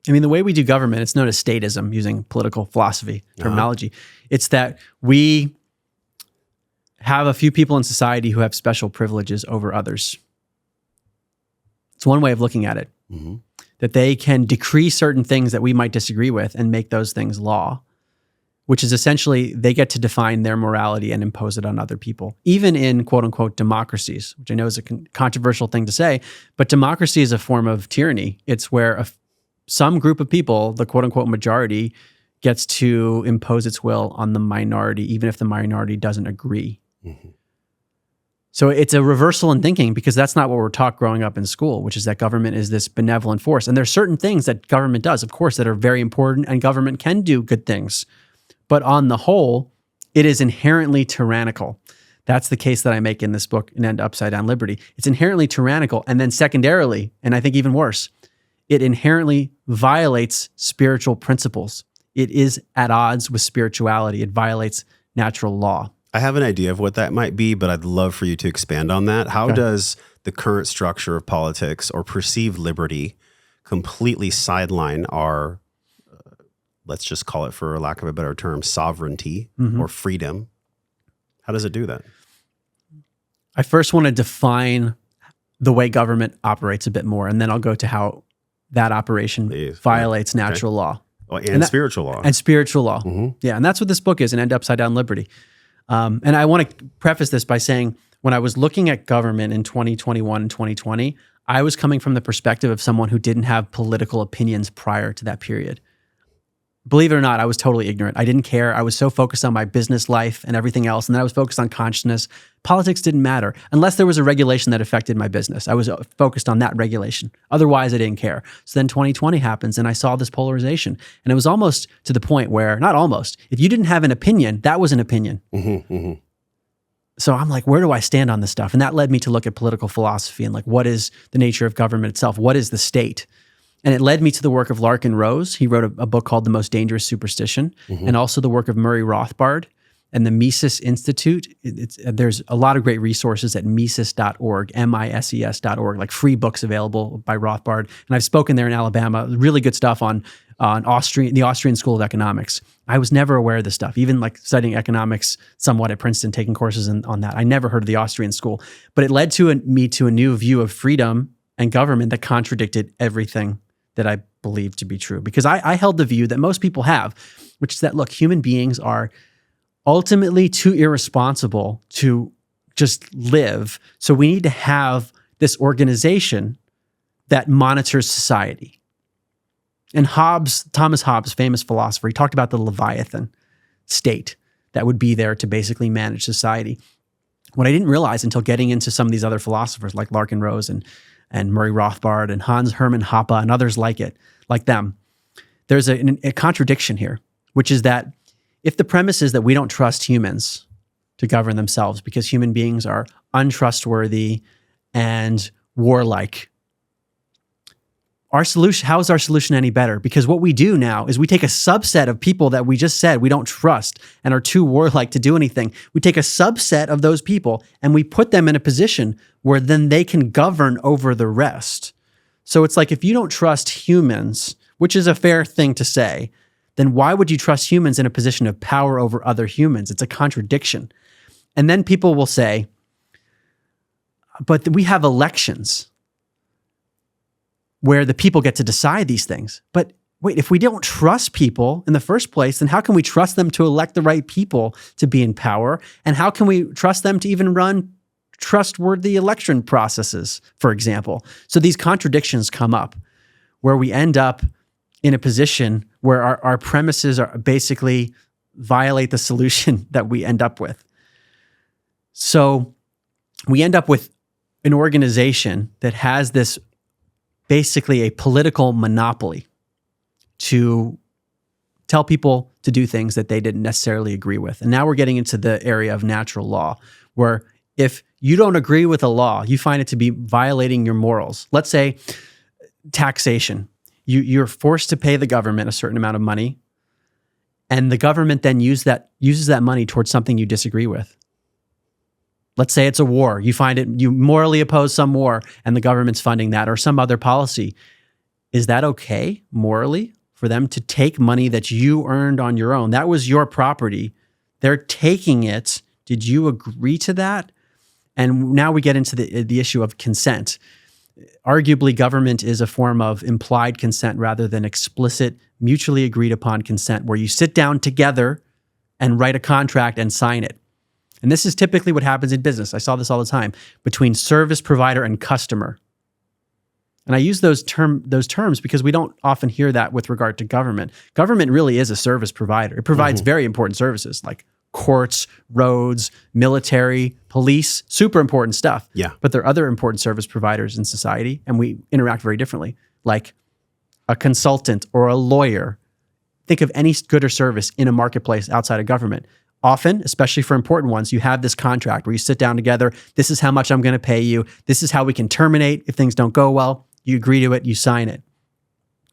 I mean, the way we do government, it's known as statism, using political philosophy terminology. It's that we have a few people in society who have special privileges over others. It's one way of looking at it, that they can decree certain things that we might disagree with and make those things law, which is essentially they get to define their morality and impose it on other people, even in quote unquote democracies, which I know is a controversial thing to say, but democracy is a form of tyranny. It's where some group of people, the quote unquote majority, gets to impose its will on the minority, even if the minority doesn't agree. So it's a reversal in thinking, because that's not what we're taught growing up in school, which is that government is this benevolent force. And there's certain things that government does, of course, that are very important, and government can do good things. But on the whole, it is inherently tyrannical. That's the case that I make in this book, An End Upside Down Liberty. It's inherently tyrannical. And then secondarily, and I think even worse, it inherently violates spiritual principles. It is at odds with spirituality. It violates natural law. I have an idea of what that might be, but I'd love for you to expand on that. How does the current structure of politics or perceived liberty completely sideline our, let's just call it, for lack of a better term, sovereignty or freedom? How does it do that? I first want to define the way government operates a bit more, and then I'll go to how that operation violates natural law. Oh, and spiritual law. And spiritual law. Yeah, and that's what this book is, An End Upside Down Liberty. And I want to preface this by saying, when I was looking at government in 2021 and 2020, I was coming from the perspective of someone who didn't have political opinions prior to that period. Believe it or not, I was totally ignorant. I didn't care. I was so focused on my business life and everything else. And then I was focused on consciousness. Politics didn't matter unless there was a regulation that affected my business. I was focused on that regulation. Otherwise, I didn't care. So then 2020 happens and I saw this polarization. And it was almost to the point where, not almost, if you didn't have an opinion, that was an opinion. So I'm like, where do I stand on this stuff? And that led me to look at political philosophy and like, what is the nature of government itself? What is the state? And it led me to the work of Larkin Rose. He wrote a book called The Most Dangerous Superstition, and also the work of Murray Rothbard and the Mises Institute. There's a lot of great resources at Mises.org, MISES.org, like free books available by Rothbard. And I've spoken there in Alabama, really good stuff on the Austrian School of Economics. I was never aware of this stuff, even like studying economics somewhat at Princeton, taking courses on that. I never heard of the Austrian school, but it led me to a new view of freedom and government that contradicted everything that I believed to be true. Because I held the view that most people have, which is that, look, human beings are ultimately too irresponsible to just live. So we need to have this organization that monitors society. And Thomas Hobbes, famous philosopher, he talked about the Leviathan state that would be there to basically manage society. What I didn't realize until getting into some of these other philosophers like Larkin Rose and Murray Rothbard and Hans Hermann Hoppe and others like them, there's a contradiction here, which is that if the premise is that we don't trust humans to govern themselves because human beings are untrustworthy and warlike, how is our solution any better? Because what we do now is we take a subset of people that we just said we don't trust and are too warlike to do anything. We take a subset of those people and we put them in a position where then they can govern over the rest. So it's like, if you don't trust humans, which is a fair thing to say, then why would you trust humans in a position of power over other humans? It's a contradiction. And then people will say, but we have elections where the people get to decide these things. But wait, if we don't trust people in the first place, then how can we trust them to elect the right people to be in power? And how can we trust them to even run trustworthy election processes, for example? So these contradictions come up where we end up in a position where our premises are basically violate the solution that we end up with. So we end up with an organization that has this basically a political monopoly to tell people to do things that they didn't necessarily agree with. And now we're getting into the area of natural law, where if you don't agree with a law, you find it to be violating your morals. Let's say taxation. You're forced to pay the government a certain amount of money, and the government then uses that money towards something you disagree with. Let's say it's a war. You morally oppose some war and the government's funding that, or some other policy. is that okay morally for them to take money that you earned on your own? That was your property. They're taking it. Did you agree to that? And now we get into the issue of consent. Arguably, government is a form of implied consent rather than explicit, mutually agreed upon consent, where you sit down together and write a contract and sign it. And this is typically what happens in business. I saw this all the time between service provider and customer. And I use those terms because we don't often hear that with regard to government. Government really is a service provider. It provides very important services like courts, roads, military, police, super important stuff. Yeah. But there are other important service providers in society, and we interact very differently, like a consultant or a lawyer. Think of any good or service in a marketplace outside of government. Often, especially for important ones, you have this contract where you sit down together. This is how much I'm going to pay you. This is how we can terminate if things don't go well. You agree to it, you sign it.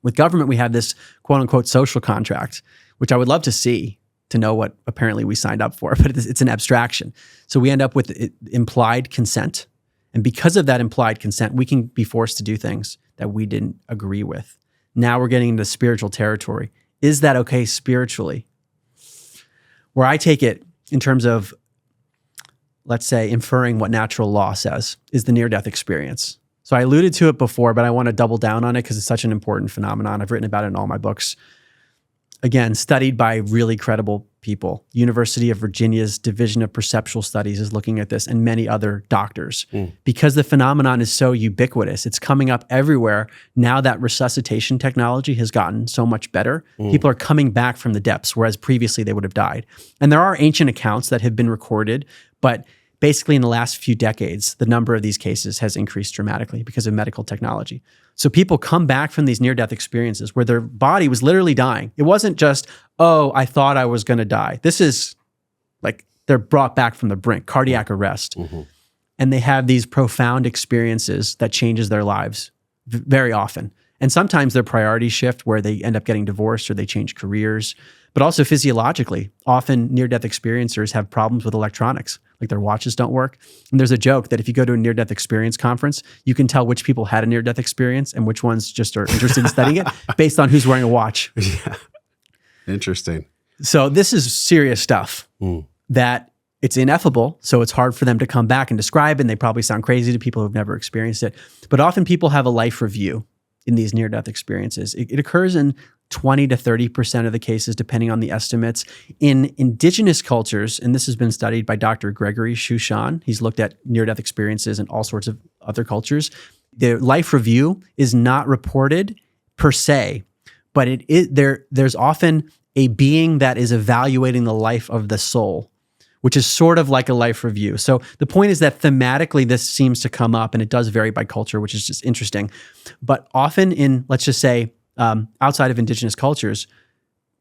With government, we have this quote unquote social contract, which I would love to see, to know what apparently we signed up for, but it's an abstraction. So we end up with implied consent. And because of that implied consent, we can be forced to do things that we didn't agree with. Now we're getting into spiritual territory. Is that okay spiritually? Where I take it in terms of, let's say, inferring what natural law says is the near-death experience. So I alluded to it before, but I want to double down on it because it's such an important phenomenon. I've written about it in all my books. Again, studied by really credible people. University of Virginia's Division of Perceptual Studies is looking at this, and many other doctors. Because the phenomenon is so ubiquitous, it's coming up everywhere. Now that resuscitation technology has gotten so much better, people are coming back from the depths, whereas previously they would have died. And there are ancient accounts that have been recorded, but basically in the last few decades, the number of these cases has increased dramatically because of medical technology. So people come back from these near-death experiences where their body was literally dying. It wasn't just, oh, I thought I was going to die. This is like they're brought back from the brink, cardiac arrest. And they have these profound experiences that changes their lives very often. And sometimes their priorities shift where they end up getting divorced or they change careers. But also physiologically, often near-death experiencers have problems with electronics, like their watches don't work. And there's a joke that if you go to a near-death experience conference, you can tell which people had a near-death experience and which ones just are interested in studying it based on who's wearing a watch. Yeah. Interesting. So this is serious stuff that it's ineffable. So it's hard for them to come back and describe, and they probably sound crazy to people who've never experienced it. But often people have a life review in these near-death experiences. It occurs in 20 to 30% of the cases, depending on the estimates. In indigenous cultures, and this has been studied by Dr. Gregory Shushan, he's looked at near-death experiences in all sorts of other cultures. The life review is not reported per se, but there's often a being that is evaluating the life of the soul, which is sort of like a life review. So the point is that thematically this seems to come up, and it does vary by culture, which is just interesting. But often in, let's just say, outside of indigenous cultures,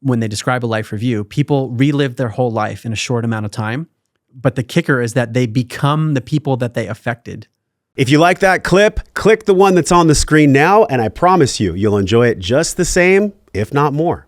when they describe a life review, people relive their whole life in a short amount of time. But the kicker is that they become the people that they affected. If you like that clip, click the one that's on the screen now, and I promise you, you'll enjoy it just the same, if not more.